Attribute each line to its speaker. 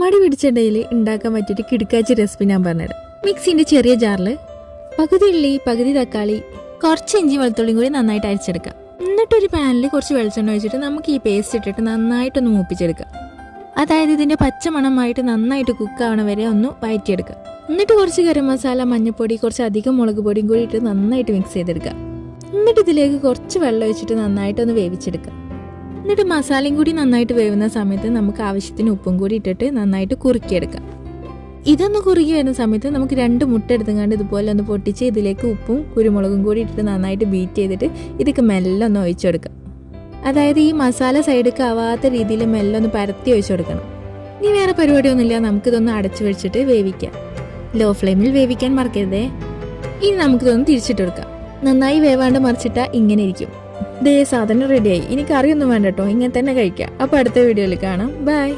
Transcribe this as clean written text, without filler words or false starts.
Speaker 1: മടി പിടിച്ച ഡേയിൽ ഉണ്ടാക്കാൻ പറ്റിയിട്ട് കിടക്കാച്ച റെസിപ്പി ഞാൻ പറഞ്ഞുതരാം. മിക്സിന്റെ ചെറിയ ജാറിൽ പകുതി ഉള്ളി, പകുതി തക്കാളി, കുറച്ച് ഇഞ്ചി വെളുത്തുള്ളിയും കൂടി നന്നായിട്ട് അരച്ചെടുക്കാം. എന്നിട്ടൊരു പാനിൽ കുറച്ച് വെളിച്ചെണ്ണ ഒഴിച്ചിട്ട് നമുക്ക് ഈ പേസ്റ്റ് ഇട്ടിട്ട് നന്നായിട്ടൊന്ന് മൂപ്പിച്ചെടുക്കാം. അതായത് ഇതിന്റെ പച്ചമണമായിട്ട് നന്നായിട്ട് കുക്കാവണ വരെ ഒന്ന് വഴറ്റിയെടുക്കാം. എന്നിട്ട് കുറച്ച് ഗരം മസാല, മഞ്ഞൾപ്പൊടി, കുറച്ച് അധികം മുളക് പൊടിയും കൂടി ഇട്ട് നന്നായിട്ട് മിക്സ് ചെയ്തെടുക്കാം. എന്നിട്ട് ഇതിലേക്ക് കുറച്ച് വെള്ളം ഒഴിച്ചിട്ട് നന്നായിട്ടൊന്ന് വേവിച്ചെടുക്കാം. എന്നിട്ട് മസാലയും കൂടി നന്നായിട്ട് വേവുന്ന സമയത്ത് നമുക്ക് ആവശ്യത്തിന് ഉപ്പും കൂടി ഇട്ടിട്ട് നന്നായിട്ട് കുറുക്കിയെടുക്കാം. ഇതൊന്ന് കുറുകി വരുന്ന സമയത്ത് നമുക്ക് 2 മുട്ട എടുത്തുകൊണ്ട് ഇതുപോലെ ഒന്ന് പൊട്ടിച്ച് ഇതിലേക്ക് ഉപ്പും കുരുമുളകും കൂടി ഇട്ടിട്ട് നന്നായിട്ട് ബീറ്റ് ചെയ്തിട്ട് ഇതൊക്കെ മെല്ലെ ഒന്ന് ഒഴിച്ചെടുക്കാം. അതായത് ഈ മസാല സൈഡൊക്കെ ആവാത്ത രീതിയിൽ മെല്ലെ ഒന്ന് പരത്തി ഒഴിച്ചു കൊടുക്കണം. ഇനി വേറെ പരിപാടിയൊന്നുമില്ല, നമുക്കിതൊന്ന് അടച്ചു വെച്ചിട്ട് വേവിക്കാം. ലോ ഫ്ലെയിമിൽ വേവിക്കാൻ മറക്കരുതേ. ഇനി നമുക്കിതൊന്ന് തിരിച്ചിട്ട് കൊടുക്കാം. നന്നായി വേവാണ്ട് മറിച്ചിട്ടാൽ ഇങ്ങനെ ഇരിക്കും. ദേ സാധനം റെഡിയായി. ഇനി കറിയൊന്നും വേണ്ട കേട്ടോ, ഇങ്ങനെ തന്നെ കഴിക്കാം. അപ്പോൾ അടുത്ത വീഡിയോയിൽ കാണാം. ബൈ.